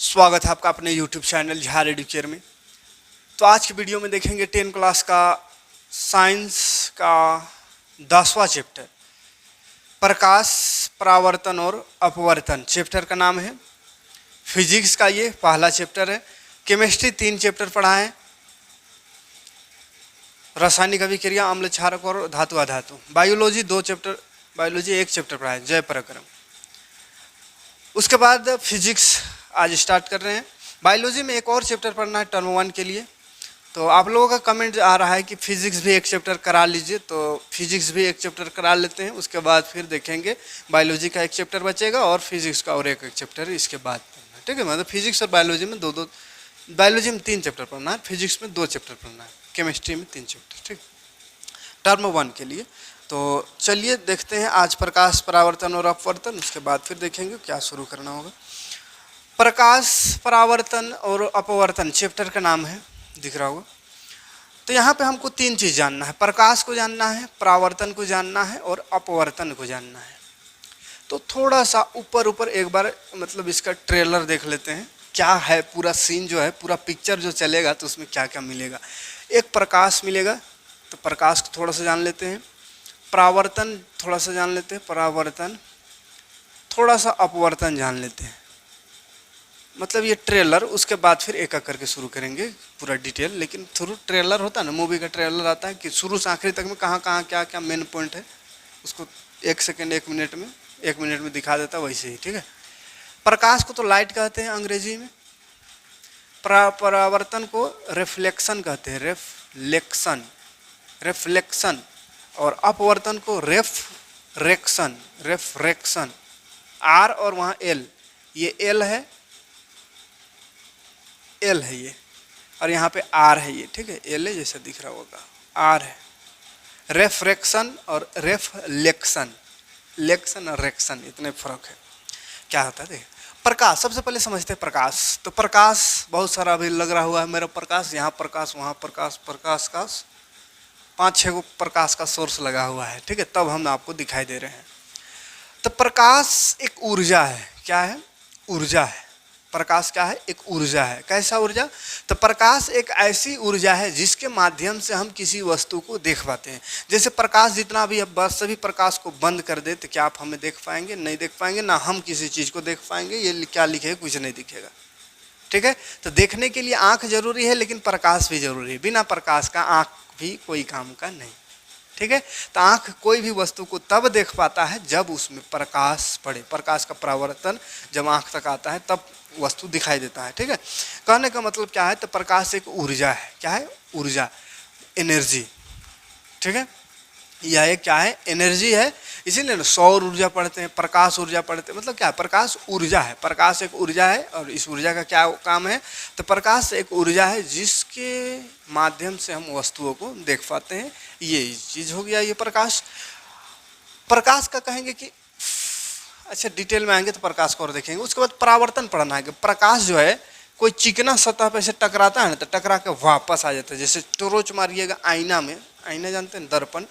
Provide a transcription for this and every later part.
स्वागत है आपका अपने YouTube चैनल झार एडुकेयर में। तो आज की वीडियो में देखेंगे 10 क्लास का साइंस का 10वां चैप्टर प्रकाश, परावर्तन और अपवर्तन। चैप्टर का नाम है। फिजिक्स का ये पहला चैप्टर है। केमिस्ट्री 3 चैप्टर पढ़ा है, रासायनिक अभिक्रिया, अम्ल क्षारक और धातु अधातु। बायोलॉजी 2 चैप्टर, बायोलॉजी 1 चैप्टर पढ़ा है, जय पराक्रम। उसके बाद फिजिक्स आज स्टार्ट कर रहे हैं। बायोलॉजी में एक और चैप्टर पढ़ना है टर्म 1 के लिए। तो आप लोगों का कमेंट आ रहा है कि फिजिक्स भी 1 चैप्टर करा लीजिए, तो फिजिक्स भी 1 चैप्टर करा लेते हैं। उसके बाद फिर देखेंगे बायोलॉजी का 1 चैप्टर बचेगा और फिजिक्स का और एक चैप्टर इसके बाद पढ़ना है। ठीक है, मतलब फिजिक्स और बायोलॉजी में दो, बायोलॉजी में 3 चैप्टर पढ़ना है, फिजिक्स में 2 चैप्टर पढ़ना है, केमिस्ट्री में 3 चैप्टर। ठीक, टर्म 1 के लिए। तो चलिए देखते हैं आज प्रकाश, परावर्तन और अपवर्तन। उसके बाद फिर देखेंगे क्या शुरू करना होगा। प्रकाश, परावर्तन और अपवर्तन चैप्टर का नाम है, दिख रहा होगा। तो यहाँ पे हमको 3 चीज़ जानना है, प्रकाश को जानना है, परावर्तन को जानना है और अपवर्तन को जानना है। तो थोड़ा सा ऊपर एक बार मतलब इसका ट्रेलर देख लेते हैं, क्या है पूरा सीन जो है, पूरा पिक्चर जो चलेगा तो उसमें क्या क्या मिलेगा। एक प्रकाश मिलेगा, तो प्रकाश को थोड़ा सा जान लेते हैं। परावर्तन थोड़ा सा जान लेते हैं, परावर्तन थोड़ा सा, अपवर्तन जान लेते हैं। मतलब ये ट्रेलर, उसके बाद फिर एक एक करके शुरू करेंगे पूरा डिटेल। लेकिन थ्रू ट्रेलर होता है ना, मूवी का ट्रेलर आता है कि शुरू से आखिरी तक में कहाँ कहाँ क्या क्या मेन पॉइंट है, उसको 1 सेकेंड 1 मिनट में दिखा देता है, वैसे ही। ठीक है, प्रकाश को तो लाइट कहते हैं अंग्रेजी में, परावर्तन को रिफ्लेक्शन कहते हैं, रिफ्लेक्शन, और अपवर्तन को रेफ्रेक्शन। आर और वहाँ एल, ये एल है ये, और यहाँ पे आर है ये। ठीक है, एल है जैसा दिख रहा होगा, आर है। रेफ्रेक्शन और रेफ्लेक्शन, लेक्शन और रेक्शन, इतने फर्क है। क्या होता है देख, प्रकाश सबसे पहले समझते हैं। प्रकाश, तो प्रकाश बहुत सारा अभी लग रहा हुआ है मेरा प्रकाश, यहाँ प्रकाश, वहाँ प्रकाश, प्रकाश का 5-6 गो प्रकाश का सोर्स लगा हुआ है। ठीक है, तब हम आपको दिखाई दे रहे हैं। तो प्रकाश एक ऊर्जा है। क्या है? ऊर्जा है। प्रकाश क्या है? एक ऊर्जा है। कैसा ऊर्जा? तो प्रकाश एक ऐसी ऊर्जा है जिसके माध्यम से हम किसी वस्तु को देख पाते हैं। जैसे प्रकाश जितना भी, अब बस सभी प्रकाश को बंद कर दे तो क्या आप हमें देख पाएंगे? नहीं देख पाएंगे, ना हम किसी चीज़ को देख पाएंगे। ये क्या लिखे, कुछ नहीं दिखेगा। ठीक है, तो देखने के लिए आँख जरूरी है, लेकिन प्रकाश भी जरूरी है। बिना प्रकाश का आँख भी कोई काम का नहीं। ठीक है, तो आँख कोई भी वस्तु को तब देख पाता है जब उसमें प्रकाश पड़े। प्रकाश का परावर्तन जब आँख तक आता है तब वस्तु दिखाई देता है। ठीक है, कहने का मतलब क्या है? तो प्रकाश एक ऊर्जा है। क्या है? ऊर्जा, एनर्जी। ठीक है, यह एक क्या है? एनर्जी है। इसीलिए ना सौर ऊर्जा पढ़ते हैं, प्रकाश ऊर्जा पढ़ते हैं। मतलब क्या? प्रकाश ऊर्जा है, प्रकाश एक ऊर्जा है। और इस ऊर्जा का क्या काम है? तो प्रकाश एक ऊर्जा है जिसके माध्यम से हम वस्तुओं को देख पाते हैं। ये चीज़ हो गया, ये प्रकाश। प्रकाश का कहेंगे कि अच्छा डिटेल में आएंगे तो प्रकाश को और देखेंगे। उसके बाद परावर्तन पढ़ना है कि प्रकाश जो है कोई चिकना सतह पे से टकराता है ना, तो टकरा के वापस आ जाता है। जैसे टोर्च मारिएगा आईना में, आईना जानते हैं, दर्पण,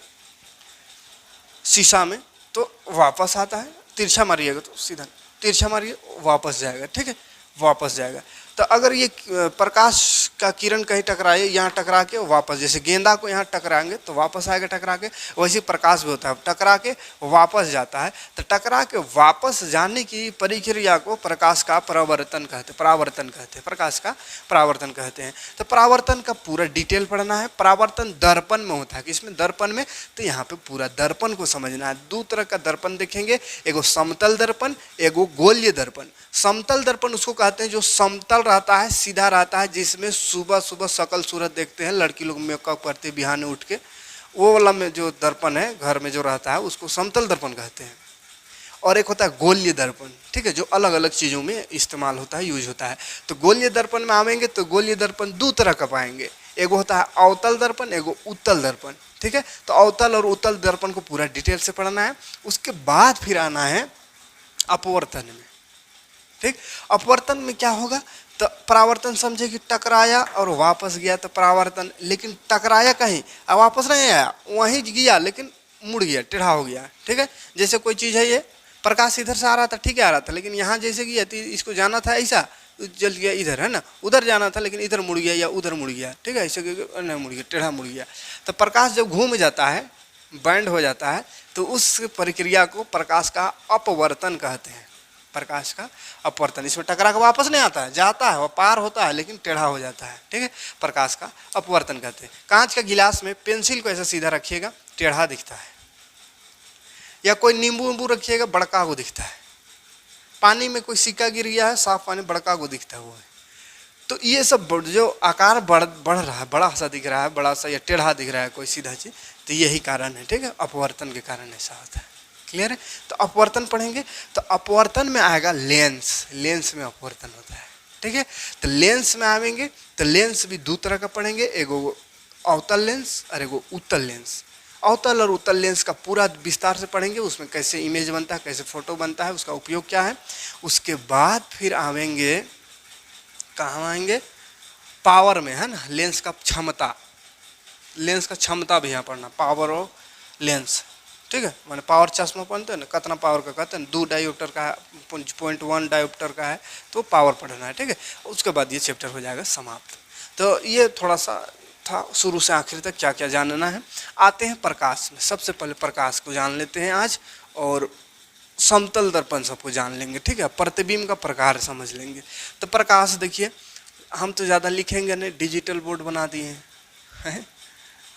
शीशा में, तो वापस आता है। तिरछा मारिएगा तो सीधा, तिरछा मारिए वापस जाएगा। ठीक है, वापस जाएगा। तो अगर ये प्रकाश का किरण कहीं टकराए, यहाँ टकरा के वापस, जैसे गेंदा को यहाँ टकराएंगे तो वापस आएगा टकरा के, वैसे प्रकाश भी होता है, टकरा के वापस जाता है। तो टकरा के वापस जाने की प्रक्रिया को प्रकाश का परावर्तन कहते, परावर्तन कहते हैं, प्रकाश का परावर्तन कहते हैं। तो परावर्तन का पूरा डिटेल पढ़ना है। परावर्तन दर्पण में होता है, किसमें? दर्पण में। तो यहाँ पे पूरा दर्पण को समझना है। 2 तरह का दर्पण देखेंगे, एगो समतल दर्पण, एगो गोलीय दर्पण। समतल दर्पण उसको कहते हैं जो समतल रहता है, सीधा रहता है, जिसमें सुबह सुबह शकल सूरत देखते हैं लड़की लोग, मेकअप करते बिहान उठ के, वो वाला में जो दर्पण है घर में जो रहता है उसको समतल दर्पण कहते हैं। और एक होता है गोलीय दर्पण। ठीक है, जो अलग अलग चीज़ों में इस्तेमाल होता है, यूज होता है। तो गोलीय दर्पण में आवेंगे तो गोलीय दर्पण 2 तरह का पाएंगे, एगो होता है अवतल दर्पण, एगो उत्तल दर्पण। ठीक है, तो अवतल और उत्तल दर्पण को पूरा डिटेल से पढ़ना है। उसके बाद फिर आना है अपवर्तन में। ठीक, अपवर्तन में क्या होगा? तो परावर्तन समझे कि टकराया और वापस गया, तो परावर्तन। लेकिन टकराया कहीं और वापस नहीं आया, वहीं गया लेकिन मुड़ गया, टेढ़ा हो गया। ठीक है, जैसे कोई चीज़ है ये प्रकाश इधर से आ रहा था, ठीक है आ रहा था, लेकिन यहाँ जैसे कि इसको जाना था ऐसा, जल गया इधर, है ना, उधर जाना था लेकिन इधर मुड़ गया या उधर मुड़ गया, ठीक है, ऐसे नहीं मुड़ गया, टेढ़ा मुड़ गया। तो प्रकाश जब घूम जाता है, बैंड हो जाता है, तो उस प्रक्रिया को प्रकाश का अपवर्तन कहते हैं। प्रकाश का अपवर्तन, इसमें टकरा के वापस नहीं आता है, जाता है, वह पार होता है लेकिन टेढ़ा हो जाता है, ठीक है, प्रकाश का अपवर्तन कहते हैं। कांच का गिलास में पेंसिल को ऐसा सीधा रखिएगा, टेढ़ा दिखता है, या कोई नींबू वींबू रखिएगा, बड़का को दिखता है। पानी में कोई सिक्का गिर गया है, साफ पानी, बड़का को दिखता है वो है। तो ये सब जो आकार बढ़ रहा है, बड़ा सा दिख रहा है, बड़ा सा या टेढ़ा दिख रहा है कोई सीधा चीज, तो यही कारण है, ठीक है, अपवर्तन के कारण ऐसा होता है। क्लियर है? तो अपवर्तन पढ़ेंगे, तो अपवर्तन में आएगा लेंस, लेंस में अपवर्तन होता है, ठीक है। तो लेंस में आएंगे, तो लेंस भी दो तरह का पढ़ेंगे, एगो अवतल लेंस और एगो उत्तल लेंस। अवतल और उत्तल लेंस का पूरा विस्तार से पढ़ेंगे, उसमें कैसे इमेज बनता है, कैसे फोटो बनता है, उसका उपयोग क्या है। उसके बाद फिर आवेंगे, कहाँ आएंगे, पावर में, है ना, लेंस का क्षमता, लेंस का क्षमता भी यहाँ पढ़ना, पावर ऑफ लेंस, ठीक है, माने पावर चश्मा पढ़ते हैं ना, कितना पावर का कहते हैं, 2 डायोप्टर का है, 0.1 डायोप्टर का है, तो पावर पढ़ना है, ठीक है। उसके बाद ये चैप्टर हो जाएगा समाप्त। तो ये थोड़ा सा था, शुरू से आखिर तक क्या क्या जानना है। आते हैं प्रकाश में, सबसे पहले प्रकाश को जान लेते हैं आज, और समतल दर्पण सबको जान लेंगे, ठीक है, प्रतिबिंब का प्रकार समझ लेंगे। तो प्रकाश देखिए, हम तो ज़्यादा लिखेंगे नहीं, डिजिटल बोर्ड बना दिए हैं,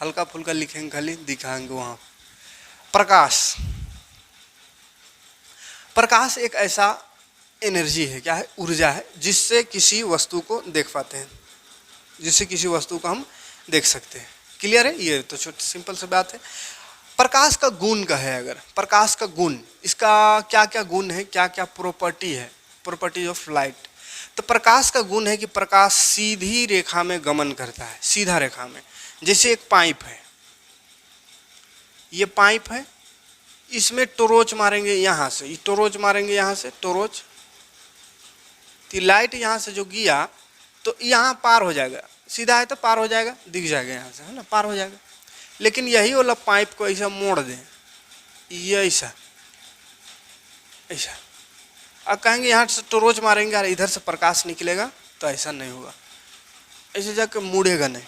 हल्का फुल्का लिखेंगे, खाली दिखाएंगे वहाँ। प्रकाश, प्रकाश एक ऐसा एनर्जी है, क्या है, ऊर्जा है, जिससे किसी वस्तु को देख पाते हैं, जिससे किसी वस्तु को हम देख सकते हैं। क्लियर है? ये तो छोटी सिंपल सी बात है। प्रकाश का गुण का है, अगर प्रकाश का गुण, इसका क्या क्या गुण है, क्या क्या प्रॉपर्टी है, प्रॉपर्टी ऑफ लाइट। तो प्रकाश का गुण है कि प्रकाश सीधी रेखा में गमन करता है, सीधा रेखा में। जैसे एक पाइप है, ये पाइप है, इसमें टोरोच मारेंगे यहाँ से, ये टोरोच मारेंगे यहाँ से, टोरोच, तो लाइट यहाँ से जो गया तो यहाँ पार हो जाएगा, सीधा है तो पार हो जाएगा, दिख जाएगा यहाँ से, है ना, पार हो जाएगा। लेकिन यही वाला पाइप को ऐसा मोड़ दें, ये ऐसा ऐसा, अब कहेंगे यहाँ से टोरोच मारेंगे और इधर से प्रकाश निकलेगा, तो ऐसा नहीं होगा, ऐसे जाकर मुड़ेगा नहीं।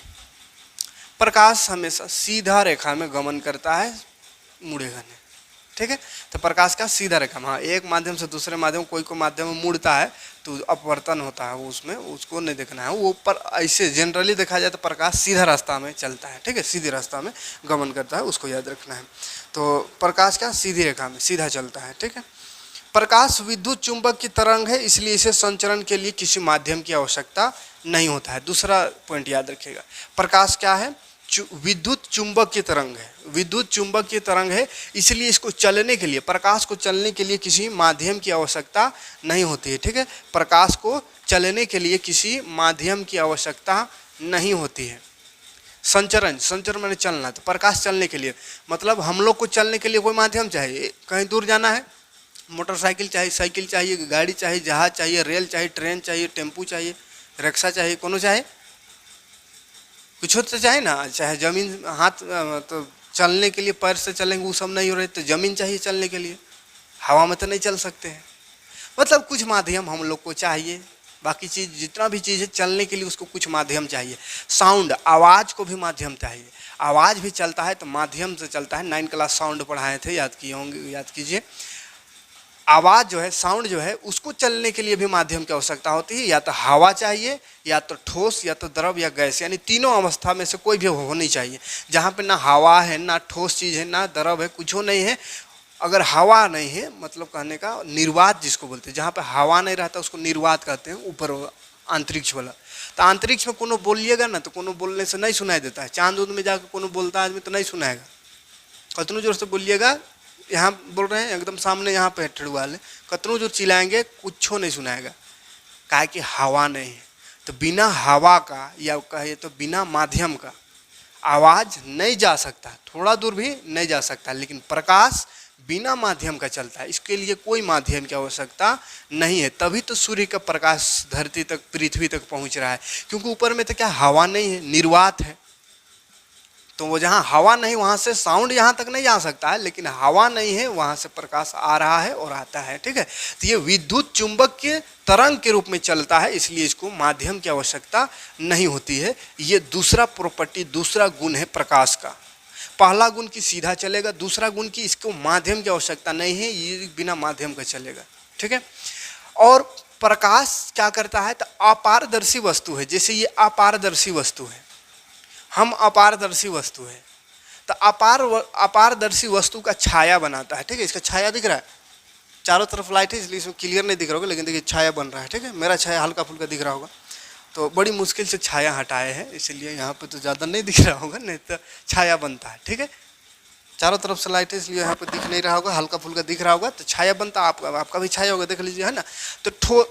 प्रकाश हमेशा सीधा रेखा में गमन करता है, मुड़ेगा नहीं, ठीक है। तो प्रकाश का सीधा रेखा में, हाँ, एक माध्यम से दूसरे माध्यम, कोई को माध्यम में मुड़ता है तो अपवर्तन होता है, वो उसमें उसको नहीं देखना है। वो ऊपर ऐसे जनरली देखा जाए तो प्रकाश सीधा रास्ता में चलता है, ठीक है, सीधे रास्ता में गमन करता है, उसको याद रखना है। तो प्रकाश क्या सीधी रेखा में सीधा चलता है, ठीक है। प्रकाश विद्युत चुंबक की तरंग है, इसलिए इसे संचरण के लिए किसी माध्यम की आवश्यकता नहीं होता है। दूसरा पॉइंट याद रखिएगा, प्रकाश क्या है, विद्युत चुंबक की तरंग है, विद्युत चुंबक की तरंग है, इसलिए इसको चलने के लिए, प्रकाश को चलने के लिए किसी माध्यम की आवश्यकता नहीं होती है, ठीक है। प्रकाश को चलने के लिए किसी माध्यम की आवश्यकता नहीं होती है। संचरण, संचरण माने चलना, तो प्रकाश चलने के लिए मतलब हम लोग को चलने के लिए कोई माध्यम चाहिए, कहीं दूर जाना है, मोटरसाइकिल चाहिए, साइकिल चाहिए, गाड़ी चाहिए, जहाज चाहिए, रेल चाहिए, ट्रेन चाहिए, टेम्पू चाहिए, रिक्शा चाहिए, कोनो चाहिए, कुछ तो चाहिए ना, चाहे जमीन, हाथ तो चलने के लिए पैर से चलेंगे, वो सब नहीं हो रहे, तो जमीन चाहिए चलने के लिए, हवा में तो नहीं चल सकते हैं। मतलब कुछ माध्यम हम लोग को चाहिए, बाकी चीज़ जितना भी चीज़ है चलने के लिए उसको कुछ माध्यम चाहिए। साउंड, आवाज़ को भी माध्यम चाहिए, आवाज़ भी चलता है तो माध्यम से चलता है। 9 क्लास साउंड पढ़ाए थे, याद किए होंगे, याद कीजिए। आवाज़ जो है, साउंड जो है, उसको चलने के लिए भी माध्यम की आवश्यकता होती है, या तो हवा चाहिए, या तो ठोस, या तो द्रव, या गैस, यानी तीनों अवस्था में से कोई भी होनी चाहिए। जहाँ पे ना हवा है, ना ठोस चीज़ है, ना द्रव है, कुछ नहीं है। अगर हवा नहीं है, मतलब कहने का निर्वात जिसको बोलते हैं, जहाँ पे हवा नहीं रहता उसको निर्वात कहते हैं, ऊपर अंतरिक्ष वाला। तो अंतरिक्ष में कोनो बोलिएगा ना तो कोनो बोलने से नहीं सुनाई देता है। चांद उद में जाकर कोनो बोलता है आदमी तो नहीं सुनाएगा, कतनों जोर से बोलिएगा, यहाँ बोल रहे हैं एकदम सामने, यहाँ पे ठेड़ुआ ले, कतनों जो चिल्लाएंगे कुछ नहीं सुनाएगा, काहे कि हवा नहीं है। तो बिना हवा का, या कहे तो बिना माध्यम का आवाज़ नहीं जा सकता, थोड़ा दूर भी नहीं जा सकता। लेकिन प्रकाश बिना माध्यम का चलता है, इसके लिए कोई माध्यम की आवश्यकता नहीं है। तभी तो सूर्य का प्रकाश धरती तक, पृथ्वी तक पहुँच रहा है, क्योंकि ऊपर में तो क्या हवा नहीं है, निर्वात है, तो वो जहाँ हवा नहीं वहाँ से साउंड यहाँ तक नहीं जा सकता है, लेकिन हवा नहीं है वहाँ से प्रकाश आ रहा है और आता है, ठीक है। तो ये विद्युत चुंबक के तरंग के रूप में चलता है, इसलिए इसको माध्यम की आवश्यकता नहीं होती है। ये दूसरा प्रॉपर्टी, दूसरा गुण है प्रकाश का। पहला गुण की सीधा चलेगा, दूसरा गुण की इसको माध्यम की आवश्यकता नहीं है, ये बिना माध्यम का चलेगा, ठीक है। और प्रकाश क्या करता है, तो अपारदर्शी वस्तु है, जैसे ये अपारदर्शी वस्तु है, हम अपारदर्शी वस्तु है, तो अपारदर्शी वस्तु का छाया बनाता है, ठीक है। इसका छाया दिख रहा है, चारों तरफ लाइट है इसलिए इसमें क्लियर नहीं दिख रहा होगा, लेकिन देखिए छाया बन रहा है, ठीक है। मेरा छाया हल्का फुल्का दिख रहा होगा, तो बड़ी मुश्किल से छाया हटाए हैं, इसलिए यहाँ पे तो ज़्यादा नहीं दिख रहा होगा, नहीं तो छाया बनता है, ठीक है। चारों तरफ से लाइट है इसलिए यहाँ पे दिख नहीं रहा होगा, हल्का फुल्का दिख रहा होगा, तो छाया बनता है, आपका भी छाया होगा, देख लीजिए, है ना। तो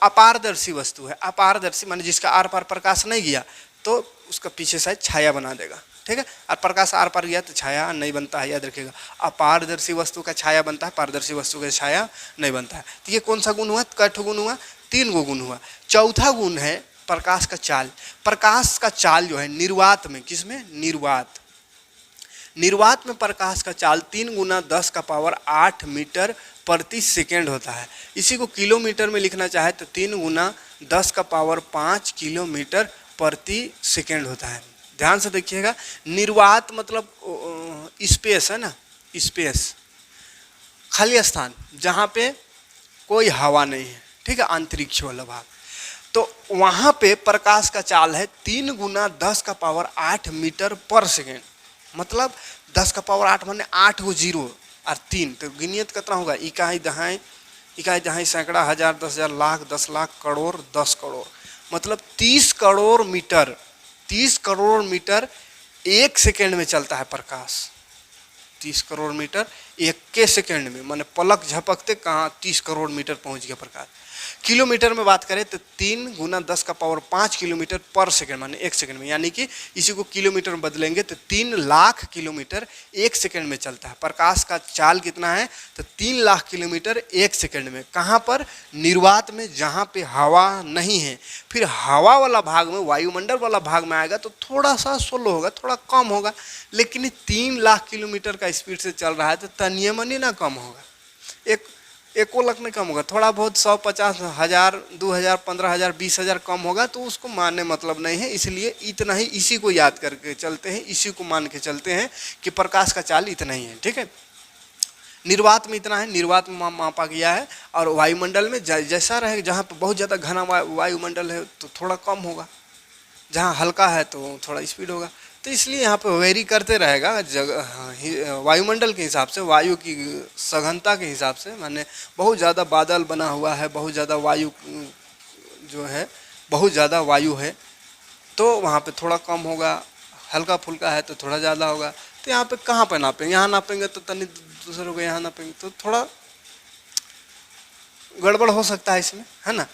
अपारदर्शी वस्तु है, अपारदर्शी माने जिसका आर पार प्रकाश नहीं गया तो उसका पीछे शायद छाया बना देगा, ठीक है। और प्रकाश आर पार गया तो छाया नहीं बनता है, याद रखिएगा। अपारदर्शी वस्तु का छाया बनता है, पारदर्शी वस्तु का छाया नहीं बनता है। तो ये कौन सा गुण हुआ, कै ठो गुण हुआ, 3 गो गुण हुआ। चौथा गुण है प्रकाश का चाल। प्रकाश का चाल जो है निर्वात में, किसमें, निर्वात, निर्वात में प्रकाश का चाल 3 गुना 10⁸ मीटर प्रति सेकेंड होता है। इसी को किलोमीटर में लिखना चाहे तो 3 गुना 10⁵ किलोमीटर प्रति सेकेंड होता है। ध्यान से देखिएगा, निर्वात मतलब स्पेस है ना, स्पेस, खाली स्थान जहाँ पे कोई हवा नहीं है, ठीक है, अंतरिक्ष वाला भाग। तो वहाँ पे प्रकाश का चाल है 3 गुना 10⁸ मीटर पर सेकेंड, मतलब 10⁸ माने 8 गो जीरो और 3, तो गिनियत कितना होगा, इकाई दहाई सैकड़ा हजार 10,000 लाख 10 लाख करोड़ 10 करोड़, मतलब 30 crore metre, 30 crore metre 1 second में चलता है प्रकाश। 30 करोड़ मीटर 1 सेकेंड में, माने पलक झपकते कहाँ 30 करोड़ मीटर पहुंच गया प्रकाश। किलोमीटर में बात करें तो 3 गुना 10⁵ किलोमीटर पर सेकेंड, माने 1 सेकेंड में, यानी कि इसी को किलोमीटर में बदलेंगे तो 3 लाख किलोमीटर 1 सेकेंड में चलता है। प्रकाश का चाल कितना है, तो 3 लाख किलोमीटर 1 सेकेंड में। कहाँ पर, निर्वात में, जहाँ पे हवा नहीं है। फिर हवा वाला भाग में, वायुमंडल वाला भाग में आएगा तो थोड़ा सा स्लो होगा, थोड़ा कम होगा, लेकिन 3 लाख किलोमीटर का स्पीड से चल रहा है तो तनिए मनी ना कम होगा, एको लाख में कम होगा, थोड़ा बहुत 100, 50, 1000, 2000, 15,000, 20,000 कम होगा, तो उसको मानने मतलब नहीं है। इसलिए इतना ही, इसी को याद करके चलते हैं, इसी को मान के चलते हैं कि प्रकाश का चाल इतना ही है, ठीक है। निर्वात में इतना है, निर्वात में मापा गया है। और वायुमंडल में जैसा रहे, जहाँ पर बहुत ज़्यादा घना वायुमंडल है तो थोड़ा कम होगा, जहाँ हल्का है तो थोड़ा स्पीड होगा। तो इसलिए यहाँ पे वेरी करते रहेगा जगह, वायुमंडल के हिसाब से, वायु की सघनता के हिसाब से, माने बहुत ज़्यादा बादल बना हुआ है, बहुत ज़्यादा वायु जो है, बहुत ज़्यादा वायु है तो वहाँ पे थोड़ा कम होगा, हल्का फुल्का है तो थोड़ा ज़्यादा होगा। तो यहाँ पे कहाँ पे नापेंगे, यहाँ नापेंगे तो तनी दूसरों को, यहाँ नापेंगे तो थोड़ा गड़बड़ हो सकता है इसमें, है ना।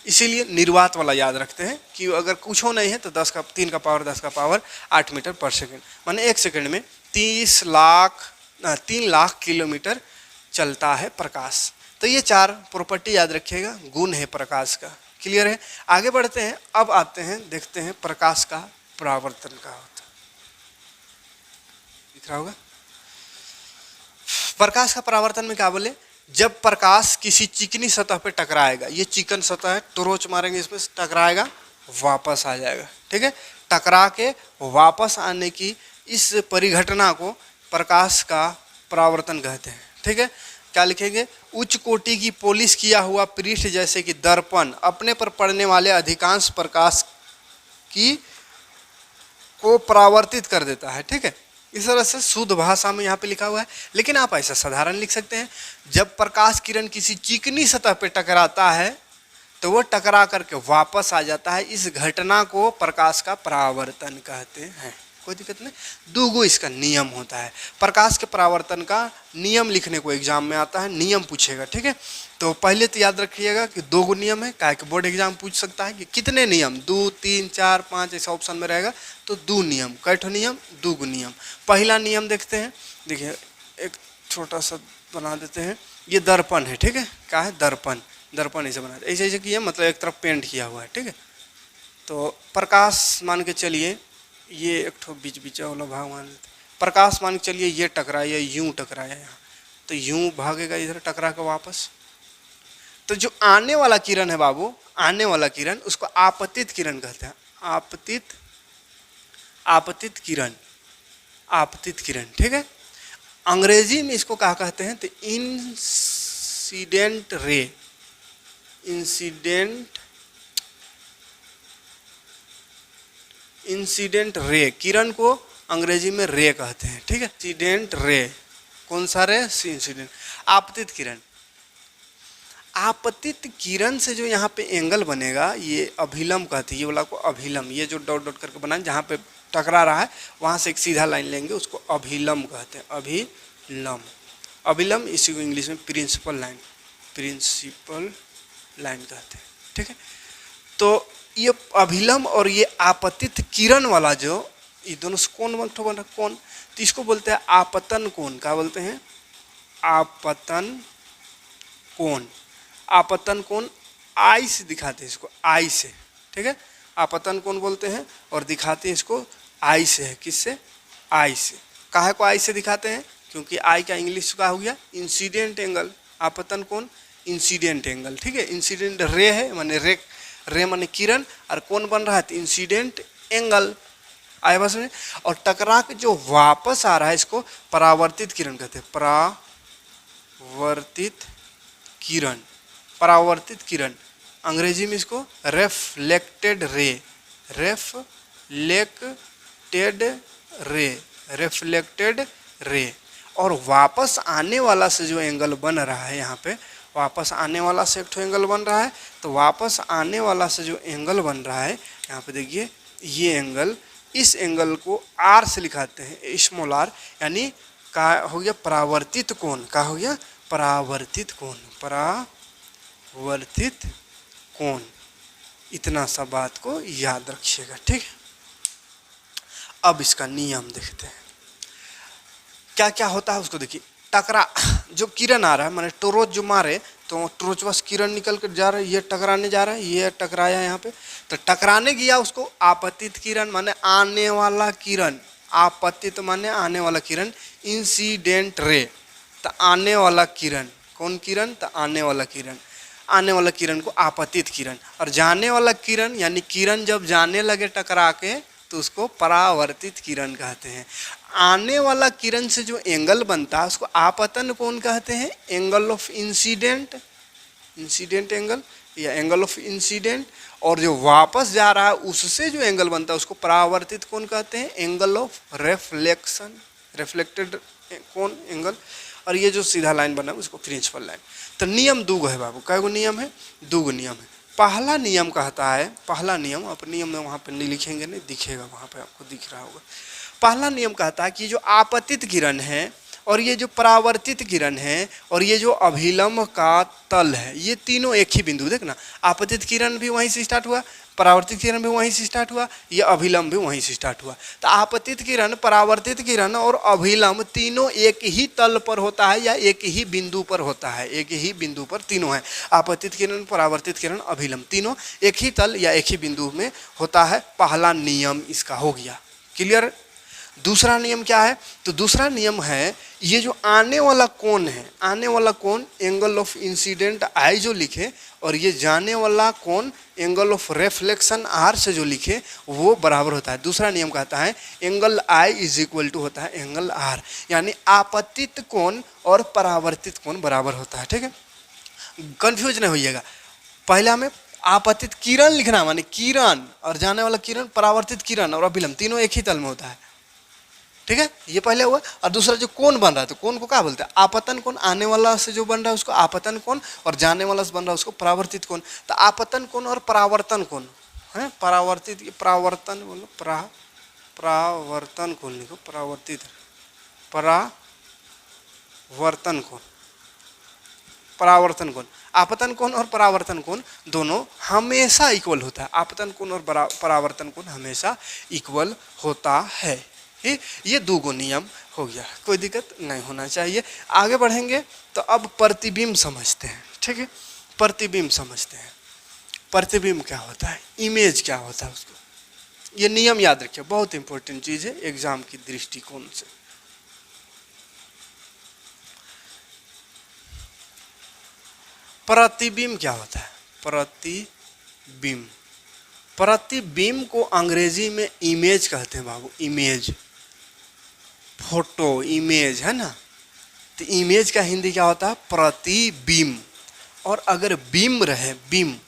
इसीलिए निर्वात वाला याद रखते हैं कि अगर कुछ हो नहीं है तो 3⁻10⁸ मीटर पर सेकेंड, माने 1 सेकेंड में 3 लाख किलोमीटर चलता है प्रकाश। तो ये 4 प्रॉपर्टी याद रखिएगा, गुण है प्रकाश का। क्लियर है, आगे बढ़ते हैं। अब आते हैं, देखते हैं प्रकाश का परावर्तन का होता है, दिख रहा होगा। प्रकाश का परावर्तन में क्या बोले, जब प्रकाश किसी चिकनी सतह पे टकराएगा, ये चिकन सतह है, टोर्च मारेंगे इसमें, टकराएगा, वापस आ जाएगा, ठीक है। टकरा के वापस आने की इस परिघटना को प्रकाश का परावर्तन कहते हैं, ठीक है। क्या लिखेंगे, उच्च कोटि की पॉलिश किया हुआ पृष्ठ जैसे कि दर्पण अपने पर पड़ने वाले अधिकांश प्रकाश को परावर्तित कर देता है, ठीक है। इस तरह से शुद्ध भाषा में यहाँ पे लिखा हुआ है, लेकिन आप ऐसा साधारण लिख सकते हैं, जब प्रकाश किरण किसी चिकनी सतह पे टकराता है तो वो टकरा करके वापस आ जाता है। इस घटना को प्रकाश का परावर्तन कहते हैं, कोई दिक्कत नहीं। 2 गो इसका नियम होता है। प्रकाश के परावर्तन का नियम लिखने को एग्जाम में आता है, नियम पूछेगा, ठीक है। तो पहले तो याद रखिएगा कि 2 गो नियम है, काहे कि बोर्ड एग्जाम पूछ सकता है कि कितने नियम, 2, 3, 4, 5 ऐसा ऑप्शन में रहेगा, तो 2 नियम, कैठो नियम, 2 गो नियम। पहला नियम देखते हैं, देखिए एक छोटा सा बना देते हैं, ये दर्पण है, ठीक है। क्या है, दर्पण, दर्पण ऐसे बना ऐसे ऐसे किया, मतलब एक तरफ पेंट किया हुआ है, ठीक है। तो प्रकाश मान के चलिए ये एक ठो बीच बीचा वाला भाग मान लेते, प्रकाश मान के चलिए ये टकराया, यूं टकराया यहाँ, तो यूं भागेगा इधर टकरा के वापस। तो जो आने वाला किरण है बाबू, आने वाला किरण, उसको आपतित किरण कहते हैं। आपतित, आपतित किरण, आपतित किरण, ठीक है। अंग्रेजी में इसको क्या कहते हैं, तो incident ray, incident, incident ray, किरण को अंग्रेजी में रे कहते हैं, ठीक है। इंसिडेंट रे, कौन सा रे, इंसिडेंट। आपतित किरण, आपतित किरण से जो यहाँ पे एंगल बनेगा ये अभिलंब कहते हैं, ये वाला को अभिलंब, ये जो डॉट डॉट करके बना जहाँ पे टकरा रहा है वहाँ से एक सीधा लाइन लेंगे, उसको अभिलंब कहते हैं, अभिलंब। अभिलंब इसी को इंग्लिश में प्रिंसिपल लाइन, प्रिंसिपल लाइन कहते हैं, ठीक है। तो ये अभिलंब और ये आपतित किरण वाला जो, ये दोनों से कौन बन रहा, कौन, तो इसको बोलते हैं आपतन कोण। क्या बोलते हैं, आपतन कोण। आपतन कोण आई से दिखाते हैं इसको, आई से, ठीक है। आपतन कोण बोलते हैं और दिखाते हैं इसको आई से, है किससे, आई से। काहे को आई से दिखाते हैं, क्योंकि आई का इंग्लिश का हो गया इंसिडेंट एंगल, आपतन कोण इंसिडेंट एंगल, ठीक है। इंसिडेंट रे है, माने रे, रे माने किरण, और कौन बन रहा है, तो इंसिडेंट एंगल, आए बस में। और टकरा के जो वापस आ रहा है इसको परावर्तित किरण कहते हैं, परावर्तित किरण, परावर्तित किरण। अंग्रेजी में इसको रेफ्लेक्टेड रे, रेफ्लेक्टेड रे, रेफ्लेक्टेड रे। और वापस आने वाला से जो एंगल बन रहा है यहाँ पे, वापस आने वाला से एक ठो एंगल बन रहा है, तो वापस आने वाला से जो एंगल बन रहा है यहाँ पे देखिए, ये एंगल, इस एंगल को आर से लिखाते हैं, स्मॉल आर, यानी का हो गया परावर्तित कोण। का हो गया, परावर्तित कोण, परावर्तित कोण। इतना सा बात को याद रखिएगा, ठीक है। अब इसका नियम देखते हैं क्या क्या होता है उसको देखिए। टकरा, जो किरण आ रहा है, माने टोरोच जो मारे, तो टोरोच बस किरण निकल कर जा रहा है, ये टकराने जा रहा है, ये टकराया यहाँ पे, तो टकराने गया उसको आपतित किरण, माने आने वाला किरण, आपतित माने आने वाला किरण, इंसिडेंट रे, तो आने वाला किरण, कौन किरण, तो आने वाला किरण, आने वाला किरण को आपतित किरण। और जाने वाला किरण, यानी किरण जब जाने लगे टकरा के, तो उसको परावर्तित किरण कहते हैं। आने वाला किरण से जो एंगल बनता है उसको आपतन कोण कहते हैं, angle of incident, incident angle या एंगल ऑफ इंसिडेंट। और जो वापस जा रहा है उससे जो एंगल बनता है उसको परावर्तित कोण कहते हैं, एंगल ऑफ रेफ्लेक्शन, रिफ्लेक्टेड कोण, एंगल। और ये जो सीधा लाइन बना है उसको प्रिंसिपल लाइन। तो नियम दूगो है बाबू, कई गो नियम है, दूगो नियम है। पहला नियम कहता है, पहला नियम, आप नियम में वहाँ पे नहीं लिखेंगे, नहीं दिखेगा, वहाँ पे आपको दिख रहा होगा। पहला नियम कहता है कि जो आपतित किरण है और ये जो परावर्तित किरण है और ये जो अभिलंब का तल है, ये तीनों एक ही बिंदु, देखना, आपतित किरण भी वहीं से स्टार्ट हुआ, परावर्तित किरण भी वहीं से स्टार्ट हुआ, ये अभिलंब भी वहीं से स्टार्ट हुआ। तो आपतित किरण, परावर्तित किरण और अभिलंब तीनों एक ही तल पर होता है या एक ही बिंदु पर होता है, एक ही बिंदु पर तीनों है। आपतित किरण, परावर्तित किरण, अभिलंब तीनों एक ही तल या एक ही बिंदु में होता है। पहला नियम इसका हो गया, क्लियर। दूसरा नियम क्या है, तो दूसरा नियम है ये जो आने वाला कोण है, आने वाला कोण एंगल ऑफ इंसिडेंट आई जो लिखे, और ये जाने वाला कोण एंगल ऑफ रिफ्लेक्शन आर से जो लिखे, वो बराबर होता है। दूसरा नियम कहता है angle i is equal to होता है एंगल आर, यानी आपतित कोण और परावर्तित कोण बराबर होता है, ठीक है। कंफ्यूज नहीं होइएगा, पहला में आपतित किरण लिखना, माने किरण और जाने वाला किरण, परावर्तित किरण और अभिलंब तीनों एक ही तल में होता है, ठीक है। ये पहले हुआ। और दूसरा जो कोण बन रहा है, तो कोण को क्या बोलते हैं, आपतन कोण। आने वाला से जो बन रहा है उसको आपतन कोण, और जाने वाला से बन रहा है उसको परावर्तित कोण। तो आपतन कोण और परावर्तन कोण है, परावर्तित, परावर्तन बोलो, परावर्तन कोण लिखो, परावर्तित, परावर्तन कोण, परावर्तन कोण। आपतन कोण और परावर्तन कोण दोनों हमेशा इक्वल होता है, आपतन कोण और परावर्तन कोण हमेशा इक्वल होता है। ये दो नियम हो गया, कोई दिक्कत नहीं होना चाहिए। आगे बढ़ेंगे तो अब प्रतिबिंब समझते हैं, ठीक है। प्रतिबिंब समझते हैं, प्रतिबिंब क्या होता है, इमेज क्या होता है उसको, ये नियम याद रखिए, बहुत इंपॉर्टेंट चीज है एग्जाम की दृष्टिकोण से। प्रतिबिंब क्या होता है? प्रतिबिंब, प्रतिबिंब को अंग्रेजी में इमेज कहते हैं बाबू, इमेज, फोटो, इमेज है ना। तो इमेज का हिंदी क्या होता है? प्रतिबिंब। और अगर बिंब रहे, बिंब,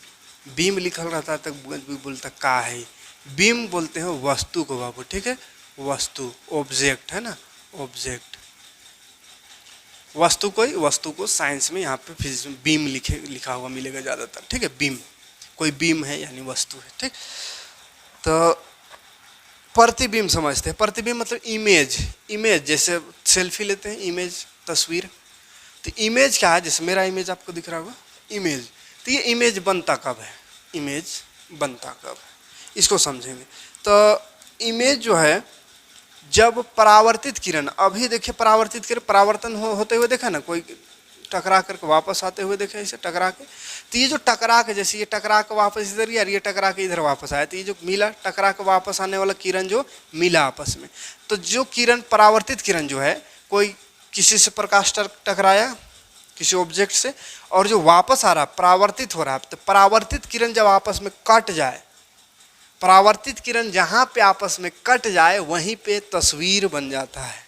बिंब लिखल रहता है तो बोलता का है, बिंब बोलते हैं वस्तु को बाबू, ठीक है, वस्तु, ऑब्जेक्ट है ना, ऑब्जेक्ट, वस्तु वस्तु को साइंस में यहाँ पे फिजिक्स में बीम लिखा हुआ मिलेगा ज़्यादातर, ठीक है, बीम, कोई बीम है यानी वस्तु है, ठीक। तो प्रतिबिंब समझते हैं, प्रतिबिंब मतलब इमेज, इमेज जैसे सेल्फी लेते हैं, इमेज तस्वीर, तो इमेज क्या है? जैसे मेरा इमेज आपको दिख रहा होगा, इमेज, तो ये इमेज बनता कब है? इमेज बनता कब है, इसको समझेंगे। तो इमेज जो है जब परावर्तित किरण, अभी देखिए परावर्तित किरण परावर्तन होते हुए देखा ना, कोई टकरा करके वापस आते हुए देखे ऐसे टकरा के, तो ये जो टकरा के, जैसे ये टकरा के वापस इधर यार, ये टकरा के इधर वापस आया, तो ये जो मिला टकरा के वापस आने वाला किरण जो मिला आपस में, तो जो किरण परावर्तित किरण जो है, कोई किसी से प्रकाश टकराया किसी ऑब्जेक्ट से, और जो वापस आ रहा परावर्तित हो रहा है, तो परावर्तित किरण जब आपस में कट जाए, परावर्तित किरण जहाँ पे आपस में कट जाए वहीं पे तस्वीर बन जाता है।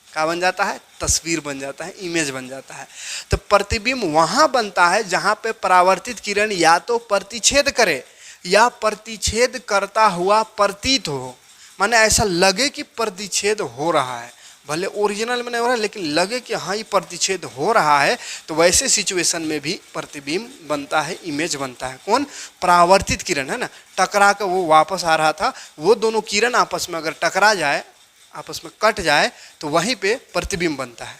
क्या बन जाता है? तस्वीर बन जाता है, इमेज बन जाता है। तो प्रतिबिंब वहाँ बनता है जहाँ पे परावर्तित किरण या तो प्रतिच्छेद करे या प्रतिच्छेद करता हुआ प्रतीत हो, माने ऐसा लगे कि प्रतिच्छेद हो रहा है, भले ओरिजिनल में नहीं हो रहा है लेकिन लगे कि हाँ ये प्रतिच्छेद हो रहा है, तो वैसे सिचुएशन में भी प्रतिबिंब बनता है, इमेज बनता है। कौन? परावर्तित किरण है ना, टकरा कर वो वापस आ रहा था, वो दोनों किरण आपस में अगर टकरा जाए, आपस में कट जाए, तो वहीं पे प्रतिबिंब बनता है,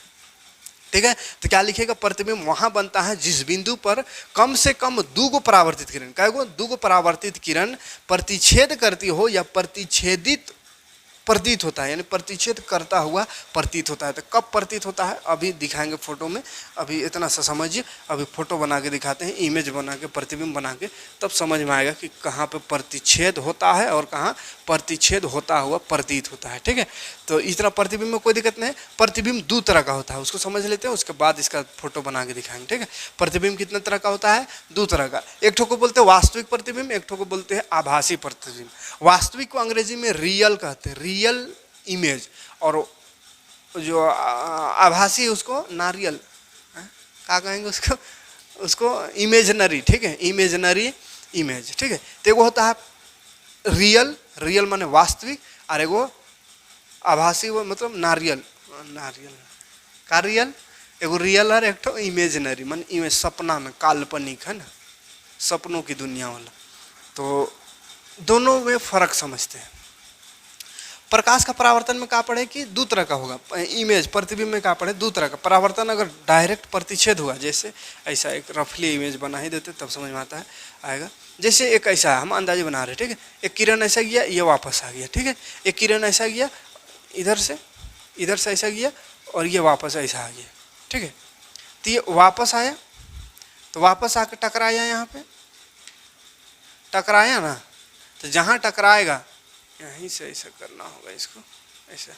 ठीक है। तो क्या लिखेगा? प्रतिबिंब वहाँ बनता है जिस बिंदु पर कम से कम दूगो परावर्तित किरण, क्या दूगो परावर्तित किरण प्रतिच्छेद करती हो या प्रतिच्छेदित प्रतीत होता है, यानी प्रतिच्छेद करता हुआ प्रतीत होता है। तो कब प्रतीत होता है अभी दिखाएंगे फोटो में, अभी इतना सा समझिए, अभी फोटो बना के दिखाते हैं, इमेज बना के, प्रतिबिंब बना के, तब समझ में आएगा कि कहाँ पे प्रतिच्छेद होता है और कहाँ प्रतिच्छेद होता हुआ प्रतीत होता है, ठीक है। तो इस तरह प्रतिबिंब में कोई दिक्कत नहीं। प्रतिबिंब दो तरह का होता है, उसको समझ लेते हैं, उसके बाद इसका फोटो बना के दिखाएंगे, ठीक है। प्रतिबिंब कितने तरह का होता है? दो तरह का। एक ठो को बोलते हैं वास्तविक प्रतिबिंब, एक ठो को बोलते हैं आभासी प्रतिबिंब। वास्तविक को अंग्रेजी में रियल कहते हैं, रियल इमेज, और जो आभासी उसको नारियल, क्या कहेंगे उसको? उसको इमेजनरी, ठीक है, इमेजनरी इमेज, ठीक है। तो एगो होता है रियल, रियल माने वास्तविक, और एगो आभासी वो मतलब नारियल, नारियल का रियल, एगो रियल और एक तो इमेजनरी, मान इमेज सपना में, काल्पनिक है ना, सपनों की दुनिया वाला। तो दोनों में फर्क समझते हैं। प्रकाश का परावर्तन में क्या पढ़े कि दो तरह का होगा, इमेज प्रतिबिंब में क्या पढ़े? दो तरह का। परावर्तन अगर डायरेक्ट प्रतिच्छेद हुआ, जैसे ऐसा एक रफली इमेज बना ही देते तब समझ में आता है आएगा। जैसे एक ऐसा है, हम अंदाजे बना रहे, ठीक है, एक किरण ऐसा गया, ये वापस आ गया, ठीक है, एक किरण ऐसा गया इधर से ऐसा गया और ये वापस ऐसा आ गया, ठीक है। तो ये वापस आया, तो वापस आकर टकराया, यहाँ पे टकराया ना, तो जहाँ टकराएगा यहीं से ऐसा करना होगा इसको, ऐसा